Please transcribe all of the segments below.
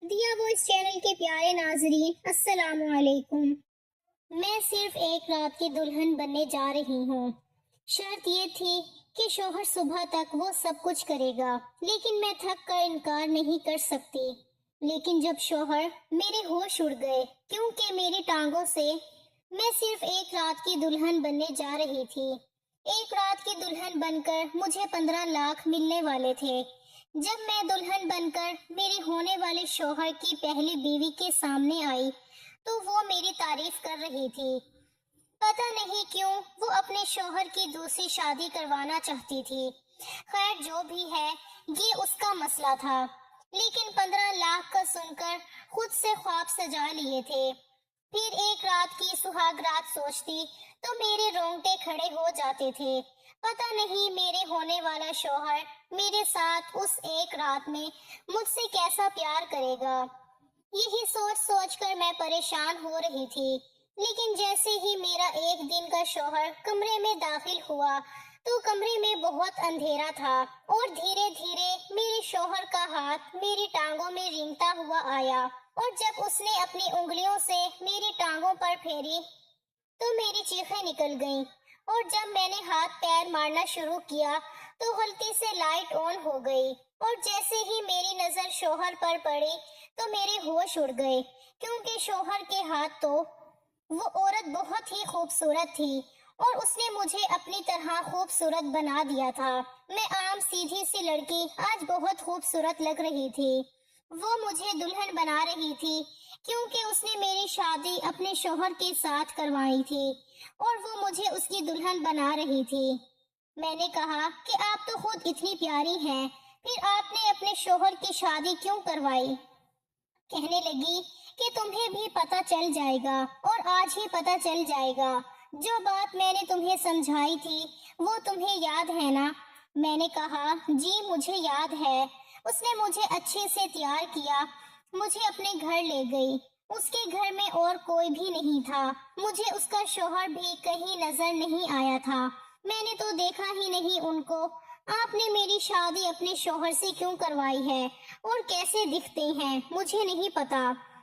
دیا وہ اس چینل کے پیارے ناظرین، السلام علیکم۔ میں صرف ایک رات کی دلہن بننے جا رہی ہوں۔ شرط یہ تھی کہ شوہر صبح تک وہ سب کچھ کرے گا، لیکن میں تھک کر انکار نہیں کر سکتی۔ لیکن جب شوہر میرے ہوش اڑ گئے کیونکہ میری ٹانگوں سے میں صرف ایک رات کی دلہن بننے جا رہی تھی۔ ایک رات کی دلہن بن کر مجھے 15 لاکھ ملنے والے تھے۔ جب میں دلہن بن کر میرے ہونے والے شوہر کی پہلی بیوی کے سامنے آئی تو وہ میری تعریف کر رہی تھی۔ پتہ نہیں کیوں وہ اپنے شوہر کی دوسری شادی کروانا چاہتی تھی۔ خیر جو بھی ہے، یہ اس کا مسئلہ تھا، لیکن 15 لاکھ کا سن کر خود سے خواب سجا لیے تھے۔ پھر ایک رات کی سہاگ رات سوچتی تو میرے رونگٹے کھڑے ہو جاتے تھے۔ پتہ نہیں میرے ہونے والا شوہر میرے ساتھ اس ایک رات میں مجھ سے کیسا پیار کرے گا۔ یہی سوچ سوچ کر میں پریشان ہو رہی تھی، لیکن جیسے ہی میرا ایک دن کا شوہر کمرے میں داخل ہوا تو کمرے میں بہت اندھیرا تھا، اور دھیرے دھیرے میرے شوہر کا ہاتھ میری ٹانگوں میں رینگتا ہوا آیا، اور جب اس نے اپنی انگلیوں سے میری ٹانگوں پر پھیری تو میری چیخیں نکل گئیں، اور جب میں نے ہاتھ پیر مارنا شروع کیا تو غلطی سے لائٹ آن ہو گئی، اور جیسے ہی میری نظر شوہر پر پڑی تو میرے ہوش اڑ گئے، کیونکہ شوہر کے ہاتھ تو وہ عورت بہت ہی خوبصورت تھی، اور اس نے مجھے اپنی طرح خوبصورت بنا دیا تھا۔ میں عام سیدھی سی لڑکی آج بہت خوبصورت لگ رہی تھی۔ وہ مجھے دلہن بنا رہی تھی کیونکہ اس نے میری شادی اپنے شوہر کے ساتھ کروائی تھی، اور وہ مجھے اس کی دلہن بنا رہی تھی۔ میں نے کہا کہ آپ تو خود اتنی پیاری ہیں، پھر آپ نے اپنے شوہر کی شادی کیوں کروائی؟ کہنے لگی کہ تمہیں بھی پتہ چل جائے گا، اور آج ہی پتہ چل جائے گا۔ جو بات میں نے تمہیں سمجھائی تھی وہ تمہیں یاد ہے نا؟ میں نے کہا جی مجھے یاد ہے۔ اس نے مجھے اچھے سے تیار کیا، مجھے اپنے گھر لے گئی۔ اس کے گھر میں اور کوئی بھی نہیں تھا، مجھے اس کا شوہر بھی کہیں نظر نہیں آیا تھا۔ میں نے تو دیکھا ہی نہیں ان کو۔ آپ نے میری شادی اپنے شوہر سے کیوں کروائی ہے اور کیسے دکھتے ہیں مجھے نہیں پتا۔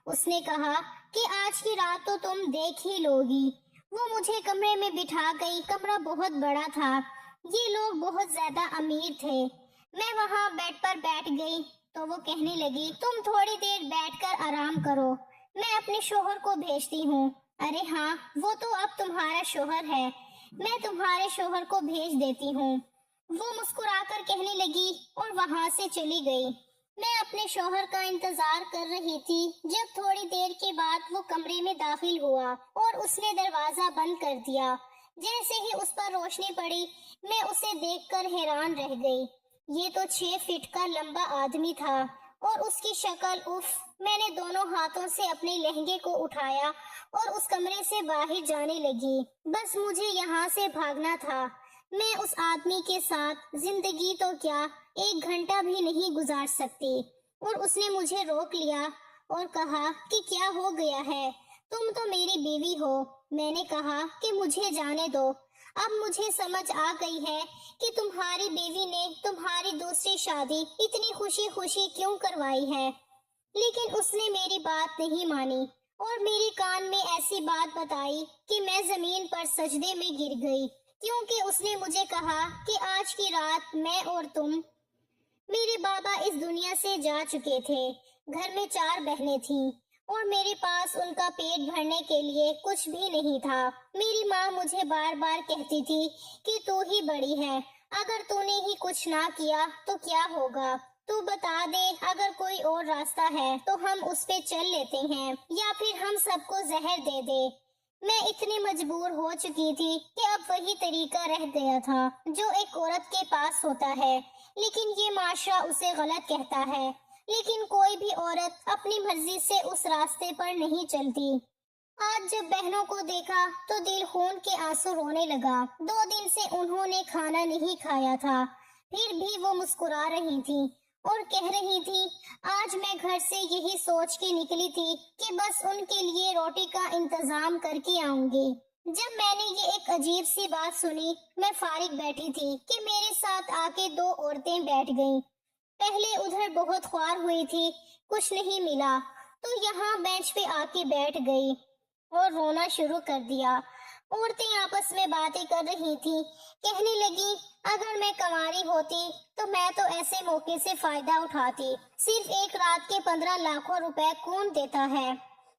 اس نے کہا کہ آج کی رات تو تم دیکھ ہی لوگی۔ وہ مجھے کمرے میں بٹھا گئی۔ کمرہ بہت بڑا تھا، یہ لوگ بہت زیادہ امیر تھے۔ میں وہاں بیڈ پر بیٹھ گئی تو وہ کہنے لگی تم تھوڑی دیر بیٹھ کر آرام کرو، میں اپنے شوہر کو بھیجتی ہوں۔ ارے ہاں، وہ تو اب تمہارا شوہر ہے، میں تمہارے شوہر کو بھیج دیتی ہوں۔ وہ مسکرا کر کہنے لگی اور وہاں سے چلی گئی۔ میں اپنے شوہر کا انتظار کر رہی تھی، جب تھوڑی دیر کے بعد وہ کمرے میں داخل ہوا اور اس نے دروازہ بند کر دیا۔ جیسے ہی اس پر روشنی پڑی میں اسے دیکھ کر حیران رہ گئی۔ یہ تو 6 فٹ کا لمبا آدمی تھا، اور اس کی شکل اف۔ میں نے دونوں ہاتھوں سے اپنے لہنگے کو اٹھایا اور اس کمرے سے باہر جانے لگی۔ بس مجھے یہاں سے بھاگنا تھا۔ میں اس آدمی کے ساتھ زندگی تو کیا 1 گھنٹہ بھی نہیں گزار سکتی۔ اور اس نے مجھے روک لیا اور کہا کہ کیا ہو گیا ہے، تم تو میری بیوی ہو۔ میں نے کہا کہ مجھے جانے دو، اب مجھے سمجھ آ گئی ہے کہ تمہاری بیوی نے تمہاری دوسری شادی اتنی خوشی خوشی کیوں کروائی ہے۔ لیکن اس نے میری بات نہیں مانی اور میری کان میں ایسی بات بتائی کہ میں زمین پر سجدے میں گر گئی، کیونکہ اس نے مجھے کہا کہ آج کی رات میں اور تم۔ میرے بابا اس دنیا سے جا چکے تھے، گھر میں 4 بہنیں تھیں اور میرے پاس ان کا پیٹ بھرنے کے لیے کچھ بھی نہیں تھا۔ میری ماں مجھے بار بار کہتی تھی کہ تو ہی بڑی ہے، اگر تو نے ہی کچھ نہ کیا تو کیا ہوگا، تو بتا دے اگر کوئی اور راستہ ہے تو ہم اس پہ چل لیتے ہیں، یا پھر ہم سب کو زہر دے دے۔ میں اتنی مجبور ہو چکی تھی کہ اب وہی طریقہ رہ گیا تھا جو ایک عورت کے پاس ہوتا ہے، لیکن یہ معاشرہ اسے غلط کہتا ہے۔ لیکن کوئی بھی عورت اپنی مرضی سے اس راستے پر نہیں چلتی۔ آج جب بہنوں کو دیکھا تو دل خون کے آنسو رونے لگا۔ 2 دن سے انہوں نے کھانا نہیں کھایا تھا، پھر بھی وہ مسکرا رہی تھی اور کہہ رہی تھی آج میں گھر سے یہی سوچ کے نکلی تھی کہ بس ان کے لیے روٹی کا انتظام کر کے آؤں گی۔ جب میں نے یہ ایک عجیب سی بات سنی، میں فارغ بیٹھی تھی کہ میرے ساتھ آ کے 2 عورتیں بیٹھ گئیں۔ پہلے ادھر بہت خوار ہوئی تھی، کچھ نہیں ملا تو یہاں بینچ پہ آ کے بیٹھ گئی اور رونا شروع کر دیا۔ عورتیں آپس میں باتیں کر رہی تھی، کہنے لگی اگر میں کنواری ہوتی تو میں تو ایسے موقع سے فائدہ اٹھاتی، صرف ایک رات کے 15 لاکھوں روپے کون دیتا ہے۔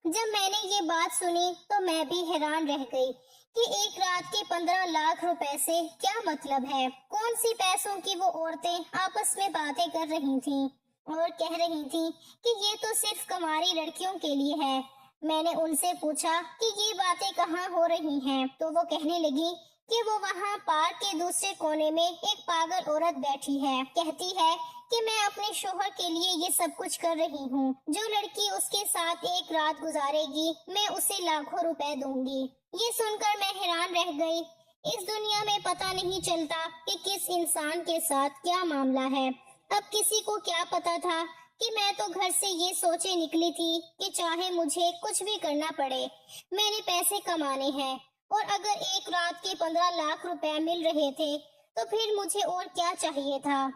جب میں نے یہ بات سنی تو میں بھی حیران رہ گئی کہ ایک رات کے 15 لاکھ روپے سے کیا مطلب ہے۔ کون سی پیسوں کی وہ عورتیں آپس میں باتیں کر رہی تھیں اور کہہ رہی تھیں کہ یہ تو صرف کنواری لڑکیوں کے لیے ہے۔ میں نے ان سے پوچھا کہ یہ باتیں کہاں ہو رہی ہیں تو وہ کہنے لگی کہ وہ وہاں پارک کے دوسرے کونے میں ایک پاگل عورت بیٹھی ہے، کہتی ہے کہ میں اپنے شوہر کے لیے یہ سب کچھ کر رہی ہوں، جو لڑکی اس کے ساتھ ایک رات گزارے گی میں اسے لاکھوں روپے دوں گی۔ یہ سن کر میں حیران رہ گئی۔ اس دنیا میں پتہ نہیں چلتا کہ کس انسان کے ساتھ کیا معاملہ ہے۔ اب کسی کو کیا پتا تھا کہ میں تو گھر سے یہ سوچے نکلی تھی کہ چاہے مجھے کچھ بھی کرنا پڑے، میں نے پیسے کمانے ہیں، اور اگر ایک رات کے 15 لاکھ روپے مل رہے تھے تو پھر مجھے اور کیا چاہیے تھا۔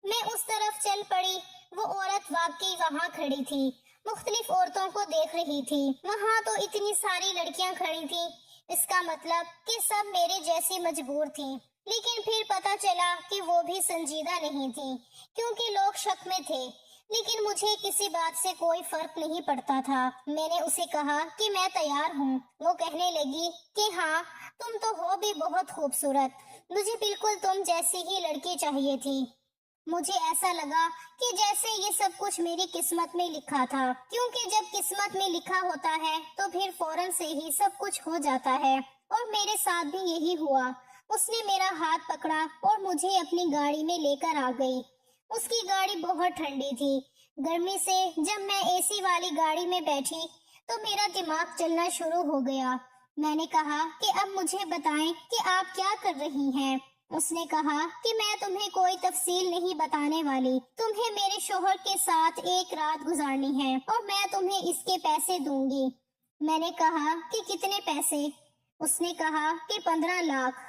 میں اس طرف چل پڑی۔ وہ عورت واقعی وہاں کھڑی تھی، مختلف عورتوں کو دیکھ رہی تھی۔ وہاں تو اتنی ساری لڑکیاں کھڑی تھیں، اس کا مطلب کہ سب میرے جیسی مجبور تھیں۔ لیکن پھر پتا چلا کہ وہ بھی سنجیدہ نہیں تھیں، کیونکہ لوگ شک میں تھے، لیکن مجھے کسی بات سے کوئی فرق نہیں پڑتا تھا۔ میں نے اسے کہا کہ میں تیار ہوں۔ وہ کہنے لگی کہ ہاں تم تو ہو بھی بہت خوبصورت، مجھے بالکل تم جیسی ہی لڑکی چاہیے تھی۔ مجھے ایسا لگا کہ جیسے یہ سب کچھ میری قسمت میں لکھا تھا، کیونکہ جب قسمت میں لکھا ہوتا ہے تو پھر فوراً سے ہی سب کچھ ہو جاتا ہے، اور میرے ساتھ بھی یہی ہوا۔ اس نے میرا ہاتھ پکڑا اور مجھے اپنی گاڑی میں لے کر آ گئی۔ اس کی گاڑی بہت ٹھنڈی تھی، گرمی سے جب میں اے سی والی گاڑی میں بیٹھی تو میرا دماغ چلنا شروع ہو گیا۔ میں نے کہا کہ اب مجھے بتائیں کہ آپ کیا کر رہی ہیں۔ اس نے کہا کہ میں تمہیں کوئی تفصیل نہیں بتانے والی، تمہیں میرے شوہر کے ساتھ ایک رات گزارنی ہے اور میں تمہیں اس کے پیسے دوں گی۔ میں نے کہا کہ کتنے پیسے؟ اس نے کہا کہ 15 لاکھ۔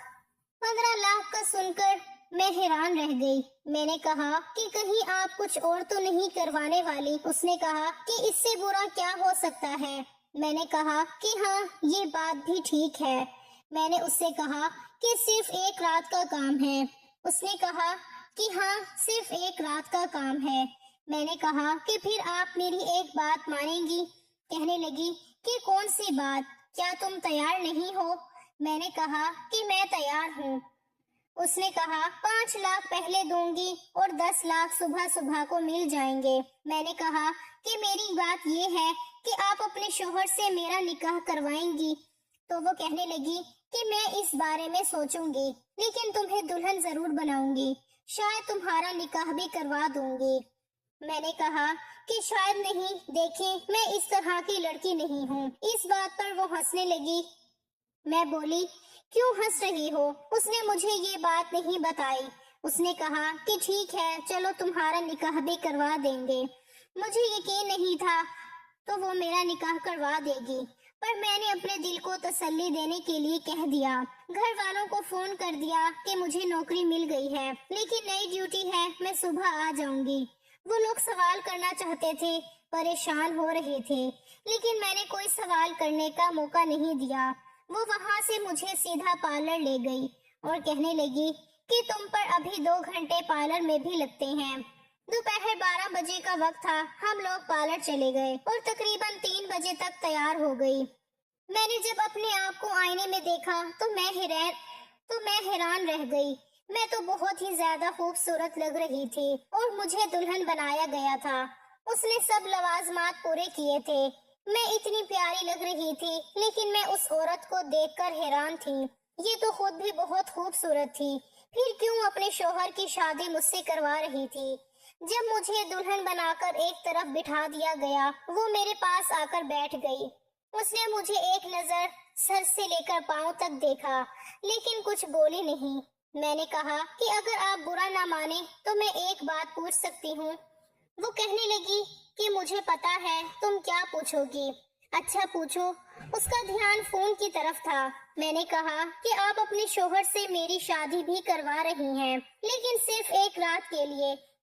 15 لاکھ کا سن کر میں حیران رہ گئی۔ میں نے کہا کہ کہیں آپ کچھ اور تو نہیں کروانے والی؟ اس نے کہا کہ اس سے برا کیا ہو سکتا ہے؟ میں نے کہا کہ ہاں یہ بات بھی ٹھیک ہے۔ میں نے اس سے کہا کہ صرف ایک رات کا کام ہے۔ اس نے کہا کہ ہاں صرف ایک رات کا کام ہے۔ میں نے کہا کہ پھر آپ میری ایک بات مانیں گی؟ کہنے لگی کہ کون سی بات؟ کیا تم تیار نہیں ہو؟ میں نے کہا کہ میں تیار ہوں۔ اس نے کہا 5 لاکھ پہلے دوں گی اور 10 لاکھ صبح صبح کو مل جائیں گے۔ میں نے کہا کہ میری بات یہ ہے کہ آپ اپنے شوہر سے میرا نکاح کروائیں گی؟ تو وہ کہنے لگی کہ میں اس بارے میں سوچوں گی، لیکن تمہیں دلہن ضرور بناؤں گی، شاید تمہارا نکاح بھی کروا دوں گی۔ میں نے کہا کہ شاید نہیں، دیکھیں میں اس طرح کی لڑکی نہیں ہوں۔ اس بات پر وہ ہنسنے لگی۔ میں بولی کیوں ہنس رہی ہو؟ اس نے مجھے یہ بات نہیں بتائی۔ اس نے کہا کہ ٹھیک ہے چلو تمہارا نکاح بھی کروا دیں گے۔ مجھے یقین نہیں تھا تو وہ میرا نکاح کروا دے گی، پر میں نے اپنے دل کو تسلی دینے کے لیے کہہ دیا، گھر والوں کو فون کر دیا کہ مجھے نوکری مل گئی ہے، لیکن نئی ڈیوٹی ہے، میں صبح آ جاؤں گی۔ وہ لوگ سوال کرنا چاہتے تھے، پریشان ہو رہے تھے، لیکن میں نے کوئی سوال کرنے کا موقع نہیں دیا۔ وہ وہاں سے مجھے سیدھا پارلر لے گئی اور کہنے لگی کہ تم پر ابھی 2 گھنٹے پارلر میں بھی لگتے ہیں۔ دوپہر 12 بجے کا وقت تھا، ہم لوگ پارلر چلے گئے اور تقریباً 3 بجے تک تیار ہو گئی۔ میں نے جب اپنے آپ کو آئینے میں دیکھا تو میں حیران رہ گئی۔ میں تو بہت ہی زیادہ خوبصورت لگ رہی تھی اور مجھے دلہن بنایا گیا تھا۔ اس نے سب لوازمات پورے کیے تھے۔ میں اتنی پیاری لگ رہی تھی، لیکن میں اس عورت کو دیکھ کر حیران تھی۔ یہ تو خود بھی بہت خوبصورت تھی، پھر کیوں اپنے شوہر کی شادی مجھ سے کروا رہی تھی؟ جب مجھے دلہن بنا کر ایک طرف بٹھا دیا گیا، وہ میرے پاس آ کر بیٹھ گئی۔ اس نے مجھے ایک نظر سر سے لے کر پاؤں تک دیکھا، لیکن کچھ بولی نہیں۔ میں نے کہا کہ اگر آپ برا نہ مانیں تو میں ایک بات پوچھ سکتی ہوں؟ وہ کہنے لگی کہ مجھے پتا ہے تم کیا پوچھو گی۔ اچھا پوچھو۔ اس کا دھیان فون کی طرف تھا۔ میں نے کہا کہ آپ اپنے شوہر سے میری شادی بھی کروا رہی ہیں، لیکن صرف ایک رات کے لیے،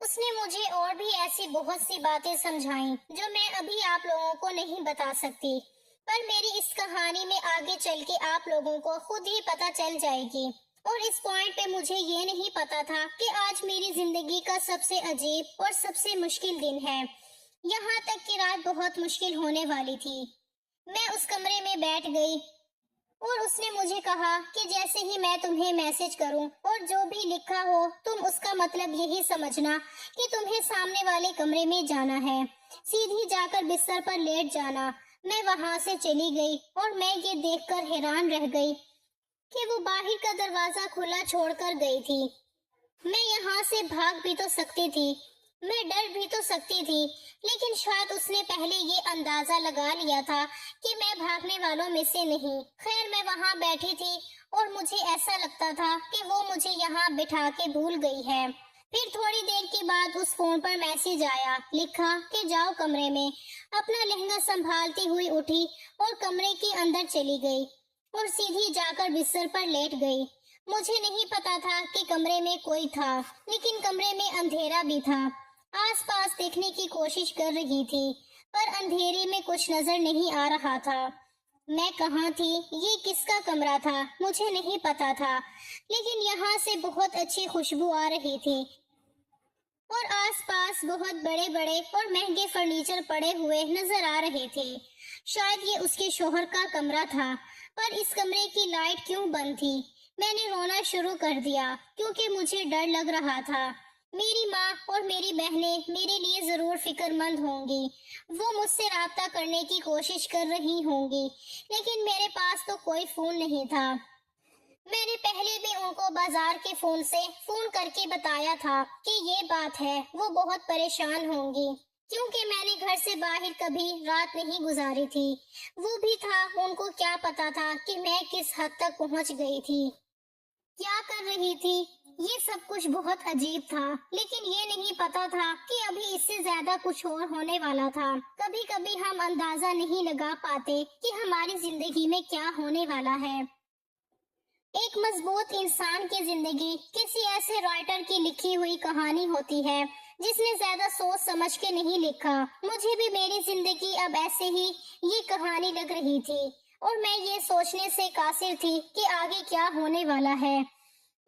اس نے مجھے اور بھی ایسی بہت سی باتیں سمجھائیں جو میں ابھی آپ لوگوں کو نہیں بتا سکتی، پر میری اس کہانی میں آگے چل کے آپ لوگوں کو خود ہی پتہ چل جائے گی۔ اور اس پوائنٹ پہ مجھے یہ نہیں پتا تھا کہ آج میری زندگی کا سب سے عجیب اور سب سے مشکل دن ہے، یہاں تک کہ رات بہت مشکل ہونے والی تھی۔ میں اس کمرے میں بیٹھ گئی اور اس نے مجھے کہا کہ جیسے ہی میں تمہیں میسج کروں اور جو بھی لکھا ہو تم اس کا مطلب یہی سمجھنا کہ تمہیں سامنے والے کمرے میں جانا ہے، سیدھی جا کر بستر پر لیٹ جانا۔ میں وہاں سے چلی گئی اور میں یہ دیکھ کر حیران رہ گئی کہ وہ باہر کا دروازہ کھلا چھوڑ کر گئی تھی۔ میں یہاں سے بھاگ بھی تو سکتی تھی، میں ڈر بھی تو سکتی تھی، لیکن شاید اس نے پہلے یہ اندازہ لگا لیا تھا کہ میں بھاگنے والوں میں سے نہیں۔ خیر میں وہاں بیٹھی تھی اور مجھے ایسا لگتا تھا کہ وہ مجھے یہاں بٹھا کے بھول گئی ہے۔ پھر تھوڑی دیر کے بعد اس فون پر میسج آیا، لکھا کہ جاؤ کمرے میں۔ اپنا لہنگا سنبھالتی ہوئی اٹھی اور کمرے کے اندر چلی گئی اور سیدھی جا کر بستر پر لیٹ گئی۔ مجھے نہیں پتا تھا کہ کمرے میں کوئی تھا، لیکن کمرے میں اندھیرا بھی تھا۔ آس پاس دیکھنے کی کوشش کر رہی تھی، پر اندھیرے میں کچھ نظر نہیں آ رہا تھا۔ میں کہاں تھی، یہ کس کا کمرہ تھا، مجھے نہیں پتا تھا، لیکن یہاں سے بہت اچھی خوشبو آ رہی تھی اور آس پاس بہت بڑے بڑے اور مہنگے فرنیچر پڑے ہوئے نظر آ رہے تھے۔ شاید یہ اس کے شوہر کا کمرہ تھا، پر اس کمرے کی لائٹ کیوں بند تھی؟ میں نے رونا شروع کر دیا کیونکہ مجھے ڈر لگ رہا تھا۔ میری ماں اور میری بہنیں میرے لیے ضرور فکر مند ہوں گی، وہ مجھ سے رابطہ کرنے کی کوشش کر رہی ہوں گی، لیکن میرے پاس تو کوئی فون نہیں تھا۔ میں نے پہلے بھی ان کو بازار کے فون سے فون کر کے بتایا تھا کہ یہ بات ہے، وہ بہت پریشان ہوں گی کیونکہ میں نے گھر سے باہر کبھی رات نہیں گزاری تھی۔ وہ بھی تھا، ان کو کیا پتا تھا کہ میں کس حد تک پہنچ گئی تھی، کیا کر رہی تھی۔ یہ سب کچھ بہت عجیب تھا، لیکن یہ نہیں پتا تھا کہ ابھی اس سے زیادہ کچھ اور ہونے والا تھا۔ کبھی کبھی ہم اندازہ نہیں لگا پاتے کہ ہماری زندگی میں کیا ہونے والا ہے۔ ایک مضبوط انسان کی زندگی کسی ایسے رائٹر کی لکھی ہوئی کہانی ہوتی ہے جس نے زیادہ سوچ سمجھ کے نہیں لکھا۔ مجھے بھی میری زندگی اب ایسے ہی یہ کہانی لگ رہی تھی اور میں یہ سوچنے سے قاصر تھی کہ آگے کیا ہونے والا ہے۔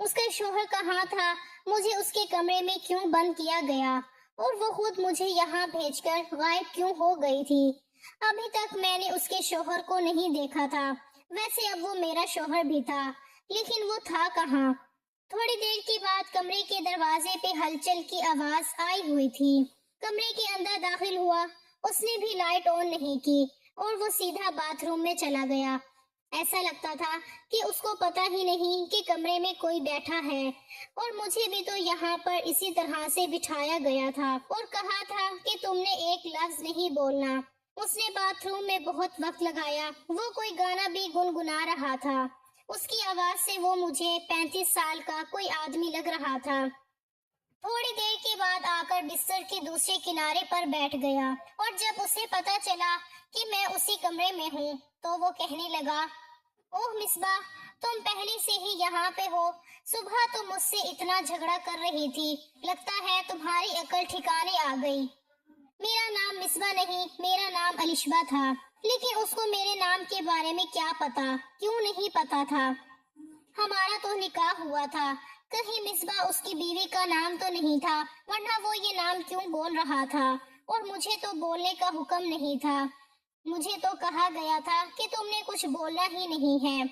اس کا شوہر کہاں تھا، مجھے اس کے کمرے میں کیوں بند کیا گیا، اور وہ خود مجھے یہاں بھیج کر غائب کیوں ہو گئی تھی۔ ابھی تک میں نے اس کے شوہر کو نہیں دیکھا تھا، ویسے اب وہ میرا شوہر بھی تھا، لیکن وہ تھا کہاں؟ تھوڑی دیر کے بعد کمرے کے دروازے پہ ہلچل کی آواز آئی ہوئی تھی۔ کمرے کے اندر داخل ہوا، اس نے بھی لائٹ آن نہیں کی اور وہ سیدھا باتھ روم میں چلا گیا۔ ایسا لگتا تھا کہ اس کو پتا ہی نہیں کہ کمرے میں کوئی بیٹھا ہے، اور مجھے بھی تو یہاں پر اسی طرح سے بٹھایا گیا تھا اور کہا تھا کہ تم نے ایک لفظ نہیں بولنا۔ اس نے باتھ روم میں بہت وقت لگایا، وہ کوئی گانا بھی گنگنا رہا تھا۔ اس کی آواز سے وہ مجھے 35 سال کا کوئی آدمی لگ رہا تھا۔ تھوڑی دیر کے بعد آ کر بستر کے دوسرے کنارے پر بیٹھ گیا، اور جب اسے پتا چلا کہ میں اسی کمرے میں ہوں تو وہ کہنے لگا، اوہ مصباح، تم پہلے سے ہی یہاں پہ ہو؟ صبح تو مجھ سے اتنا جھگڑا کر رہی تھی، لگتا ہے تمہاری عقل ٹھکانے آ گئی۔ میرا نام مصباح نہیں، میرا نام الشبہ تھا، لیکن اس کو میرے نام کے بارے میں کیا پتا، کیوں نہیں پتا تھا؟ ہمارا تو نکاح ہوا تھا، کہیں مصباح اس کی بیوی کا نام تو نہیں تھا، ورنہ وہ یہ نام کیوں بول رہا تھا؟ اور مجھے تو بولنے کا حکم نہیں تھا، مجھے تو کہا گیا تھا کہ تم نے کچھ بولنا ہی نہیں ہے،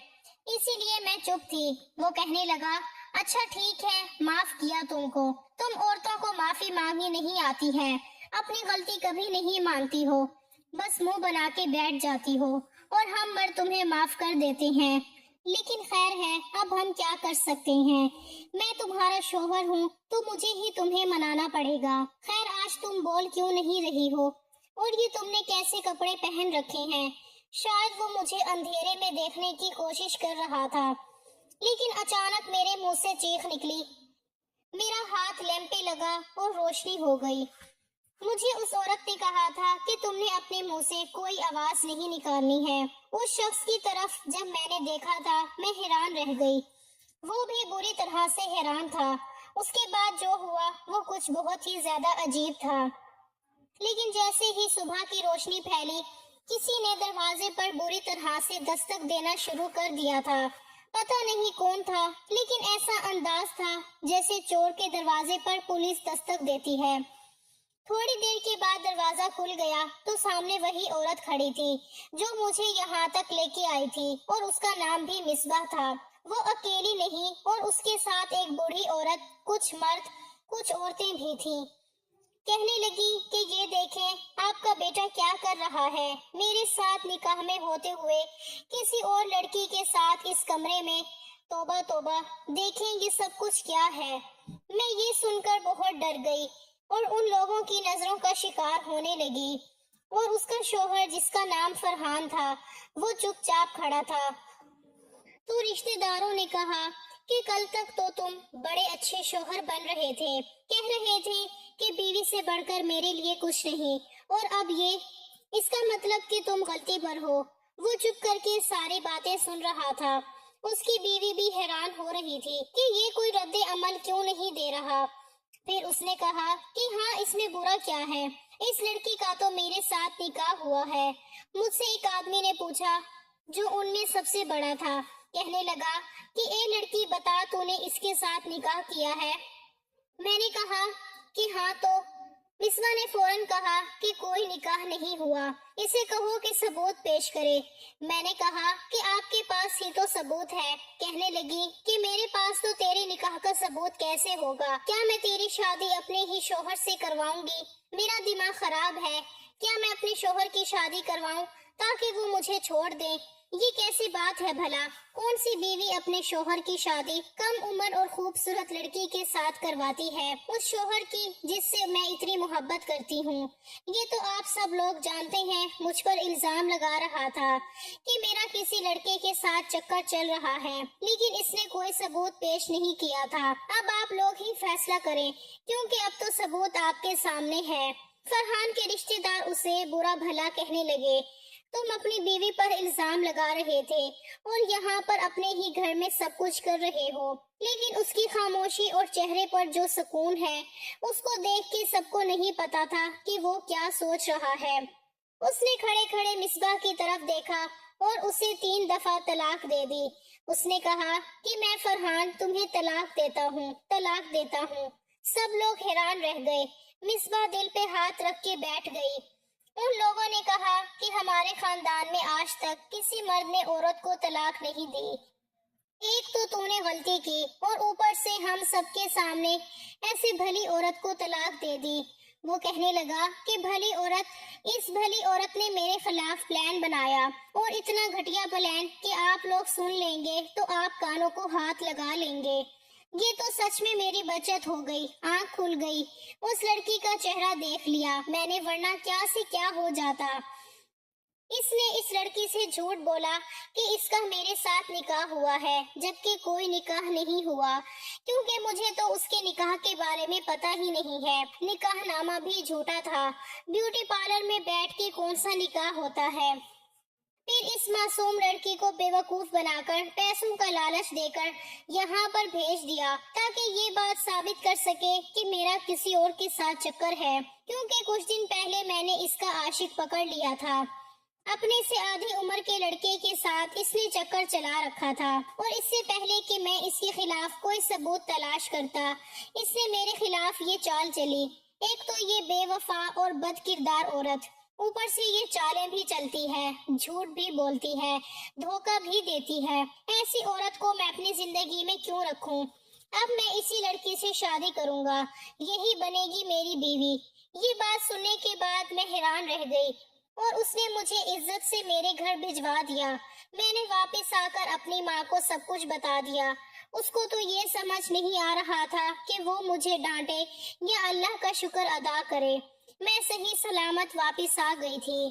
اسی لیے میں چپ تھی۔ وہ کہنے لگا، اچھا ٹھیک ہے، معاف کیا تم کو، تم عورتوں کو معافی مانگنی نہیں آتی ہے، اپنی غلطی کبھی نہیں مانتی ہو، بس منہ بنا کے بیٹھ جاتی ہو، اور ہم مرد تمہیں معاف کر دیتے ہیں، لیکن خیر ہے، اب ہم کیا کر سکتے ہیں، میں تمہارا شوہر ہوں تو مجھے ہی تمہیں منانا پڑے گا۔ خیر آج تم بول کیوں نہیں رہی ہو، اور یہ تم نے کیسے کپڑے پہن رکھے ہیں؟ شاید وہ مجھے اندھیرے میں دیکھنے کی کوشش کر رہا تھا، لیکن اچانک میرے منہ سے چیخ نکلی، میرا ہاتھ لیمپ پہ لگا اور روشنی ہو گئی۔ مجھے اس عورت نے کہا تھا کہ تم نے اپنے منہ سے کوئی آواز نہیں نکالنی ہے۔ اس شخص کی طرف جب میں نے دیکھا تھا، میں حیران رہ گئی، وہ بھی بری طرح سے حیران تھا۔ اس کے بعد جو ہوا وہ کچھ بہت ہی زیادہ عجیب تھا، لیکن جیسے ہی صبح کی روشنی پھیلی کسی نے دروازے پر بری طرح سے دستک دینا شروع کر دیا تھا۔ پتہ نہیں کون تھا، لیکن ایسا انداز تھا جیسے چور کے دروازے پر پولیس دستک دیتی ہے۔ تھوڑی دیر کے بعد دروازہ کھل گیا تو سامنے وہی عورت کھڑی تھی جو مجھے یہاں تک لے کے آئی تھی، اور اس کا نام بھی مصباح تھا۔ وہ اکیلی نہیں اور اس کے ساتھ ایک بوڑھی عورت، کچھ مرد، کچھ عورتیں بھی تھیں۔ کہنے لگی کہ یہ دیکھیں آپ کا بیٹا کیا کر رہا ہے، میرے ساتھ نکاح میں ہوتے ہوئے کسی اور لڑکی کے ساتھ اس کمرے میں۔ توبہ توبہ، دیکھیں یہ سب کچھ کیا ہے۔ میں یہ سن کر بہت ڈر گئی اور ان لوگوں کی نظروں کا شکار ہونے لگی، اور اس کا شوہر جس کا نام فرحان تھا وہ چپ چاپ کھڑا تھا۔ تو رشتہ داروں نے کہا کہ کل تک تو تم بڑے اچھے شوہر بن رہے تھے، کہہ رہے تھے کہ بیوی سے بڑھ کر میرے لیے کچھ نہیں، اور اب یہ، اس کا مطلب کہ تم غلطی پر ہو۔ وہ چپ کر کے ساری باتیں سن رہا تھا۔ اس کی بیوی بھی حیران ہو رہی تھی کہ یہ کوئی رد عمل کیوں نہیں دے رہا۔ پھر اس نے کہا کہ ہاں، اس میں برا کیا ہے، اس لڑکی کا تو میرے ساتھ نکاح ہوا ہے۔ مجھ سے ایک آدمی نے پوچھا جو ان میں سب سے بڑا تھا، کہنے لگا کہ اے لڑکی، بتا تو نے اس کے ساتھ نکاح کیا ہے؟ میں نے کہا کہ ہاں، تو مصباح نے فوراً کہا کہ کوئی نکاح نہیں ہوا، اسے کہو کہ ثبوت پیش کرے۔ میں نے کہا کہ آپ کے پاس ہی تو ثبوت ہے۔ کہنے لگی کہ میرے پاس تو تیرے نکاح کا ثبوت کیسے ہوگا؟ کیا میں تیری شادی اپنے ہی شوہر سے کرواؤں گی؟ میرا دماغ خراب ہے۔ کیا میں اپنے شوہر کی شادی کرواؤں تاکہ وہ مجھے چھوڑ دیں؟ یہ کیسی بات ہے بھلا؟ کون سی بیوی اپنے شوہر کی شادی کم عمر اور خوبصورت لڑکی کے ساتھ کرواتی ہے، اس شوہر کی جس سے میں اتنی محبت کرتی ہوں؟ یہ تو آپ سب لوگ جانتے ہیں۔ مجھ پر الزام لگا رہا تھا کہ میرا کسی لڑکے کے ساتھ چکر چل رہا ہے، لیکن اس نے کوئی ثبوت پیش نہیں کیا تھا۔ اب آپ لوگ ہی فیصلہ کریں، کیونکہ اب تو ثبوت آپ کے سامنے ہے۔ فرحان کے رشتہ دار اسے برا بھلا کہنے لگے، تم اپنی بیوی پر الزام لگا رہے تھے اور یہاں پر اپنے ہی گھر میں سب کچھ کر رہے ہو، لیکن اس کی خاموشی اور چہرے پر جو سکون ہے، اس کو دیکھ کے سب کو نہیں پتا تھا کہ وہ کیا سوچ رہا ہے۔ اس نے کھڑے کھڑے مصباح کی طرف دیکھا اور اسے 3 دفعہ طلاق دے دی۔ اس نے کہا کہ میں فرحان تمہیں طلاق دیتا ہوں، طلاق دیتا ہوں۔ سب لوگ حیران رہ گئے۔ مصباح دل پہ ہاتھ رکھ کے بیٹھ گئی۔ ان لوگوں نے کہا کہ ہمارے خاندان میں آج تک کسی مرد نے عورت کو طلاق نہیں دی۔ ایک تو نے غلطی کی اور اوپر سے ہم سب کے سامنے ایسے بھلی عورت کو طلاق دے دی۔ وہ کہنے لگا کہ بھلی عورت، اس بھلی عورت نے میرے خلاف پلان بنایا، اور اتنا گھٹیا پلان کہ آپ لوگ سن لیں گے تو آپ کانوں کو ہاتھ لگا لیں گے۔ یہ تو سچ میں میری بچت ہو گئی، آنکھ کھل گئی۔ اس لڑکی کا چہرہ دیکھ لیا میں نے، ورنہ کیا سے کیا ہو جاتا۔ اس نے اس لڑکی سے جھوٹ بولا کہ اس کا میرے ساتھ نکاح ہوا ہے، جبکہ کوئی نکاح نہیں ہوا، کیونکہ مجھے تو اس کے نکاح کے بارے میں پتہ ہی نہیں ہے۔ نکاح نامہ بھی جھوٹا تھا۔ بیوٹی پارلر میں بیٹھ کے کون سا نکاح ہوتا ہے؟ پھر اس معصوم لڑکی کو بے وقوف بنا کر، پیسوں کا لالچ دے کر یہاں پر بھیج دیا تاکہ یہ بات ثابت کر سکے کہ میرا کسی اور کے ساتھ چکر ہے، کیونکہ کچھ دن پہلے میں نے اس کا عاشق پکڑ لیا تھا۔ اپنے سے آدھی عمر کے لڑکے کے ساتھ اس نے چکر چلا رکھا تھا، اور اس سے پہلے کہ میں اس کے خلاف کوئی ثبوت تلاش کرتا، اس نے میرے خلاف یہ چال چلی۔ ایک تو یہ بے وفا اور بد کردار عورت، اوپر سے یہ چالیں بھی چلتی ہے، جھوٹ بھی بولتی ہے، دھوکہ بھی دیتی ہے۔ ایسی عورت کو میں اپنی زندگی میں کیوں رکھوں؟ اب میں اسی لڑکی سے شادی کروں گا، یہی بنے گی میری بیوی۔ یہ بات سننے کے بعد میں حیران رہ گئی، اور اس نے مجھے عزت سے میرے گھر بھجوا دیا۔ میں نے واپس آ کر اپنی ماں کو سب کچھ بتا دیا۔ اس کو تو یہ سمجھ نہیں آ رہا تھا کہ وہ مجھے ڈانٹے یا اللہ کا شکر ادا کرے۔ میں صحیح سلامت واپس آ گئی تھی،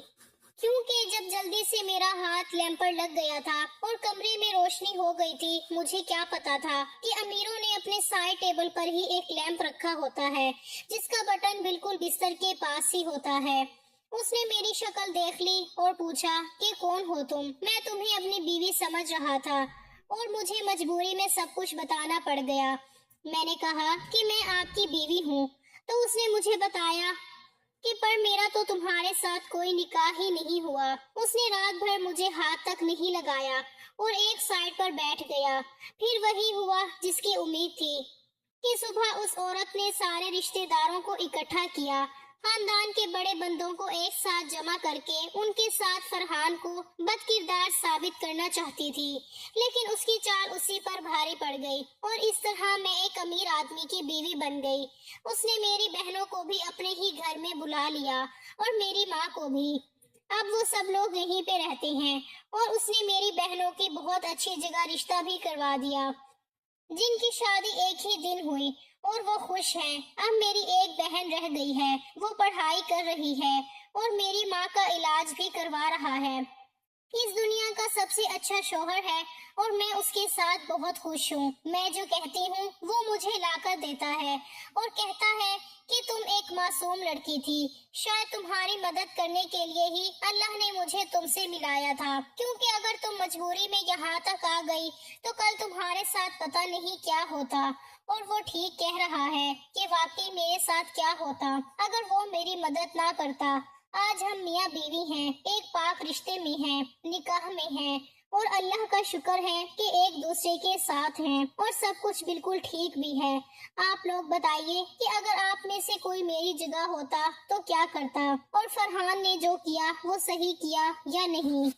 کیونکہ جب جلدی سے میرا ہاتھ لیمپ پر لگ گیا تھا اور کمرے میں روشنی ہو گئی تھی، مجھے کیا پتا تھا کہ امیروں نے اپنے سائے ٹیبل پر ہی ایک لیمپ رکھا ہوتا ہے جس کا بٹن بالکل بستر کے پاس ہی ہوتا ہے۔ اس نے میری شکل دیکھ لی اور پوچھا کہ کون ہو تم؟ میں تمہیں اپنی بیوی سمجھ رہا تھا، اور مجھے مجبوری میں سب کچھ بتانا پڑ گیا۔ میں نے کہا کہ میں آپ کی بیوی ہوں، تو اس نے مجھے بتایا کہ پر میرا تو تمہارے ساتھ کوئی نکاح ہی نہیں ہوا۔ اس نے رات بھر مجھے ہاتھ تک نہیں لگایا اور ایک سائڈ پر بیٹھ گیا۔ پھر وہی ہوا جس کی امید تھی کہ صبح اس عورت نے سارے رشتہ داروں کو اکٹھا کیا، خاندان کے بڑے بندوں کو ایک ساتھ جمع کر کے ان کے ساتھ فرحان کو بد کردار ثابت کرنا چاہتی تھی، لیکن اس کی چال اسی پر بھاری پڑ گئی اور اس طرح میں ایک امیر آدمی کی بیوی بن گئی۔ اس نے میری بہنوں کو بھی اپنے ہی گھر میں بلا لیا اور میری ماں کو بھی۔ اب وہ سب لوگ یہیں پہ رہتے ہیں اور اس نے میری بہنوں کی بہت اچھی جگہ رشتہ بھی کروا دیا، جن کی شادی ایک ہی دن ہوئی اور وہ خوش ہیں۔ اب میری ایک بہن رہ گئی ہے، وہ پڑھائی کر رہی ہے اور میری ماں کا علاج بھی کروا رہا ہے۔ اس دنیا کا سب سے اچھا شوہر ہے اور میں اس کے ساتھ بہت خوش ہوں۔ میں جو کہتی ہوں وہ مجھے لا کر دیتا ہے اور کہتا ہے کہ تم ایک معصوم لڑکی تھی، شاید تمہاری مدد کرنے کے لیے ہی اللہ نے مجھے تم سے ملایا تھا، کیونکہ اگر تم مجبوری میں یہاں تک آ گئی تو کل تمہارے ساتھ پتہ نہیں کیا ہوتا۔ اور وہ ٹھیک کہہ رہا ہے کہ واقعی میرے ساتھ کیا ہوتا اگر وہ میری مدد نہ کرتا۔ آج ہم میاں بیوی ہیں، ایک پاک رشتے میں ہیں، نکاح میں ہیں اور اللہ کا شکر ہے کہ ایک دوسرے کے ساتھ ہیں اور سب کچھ بالکل ٹھیک بھی ہے۔ آپ لوگ بتائیے کہ اگر آپ میں سے کوئی میری جگہ ہوتا تو کیا کرتا، اور فرحان نے جو کیا وہ صحیح کیا یا نہیں؟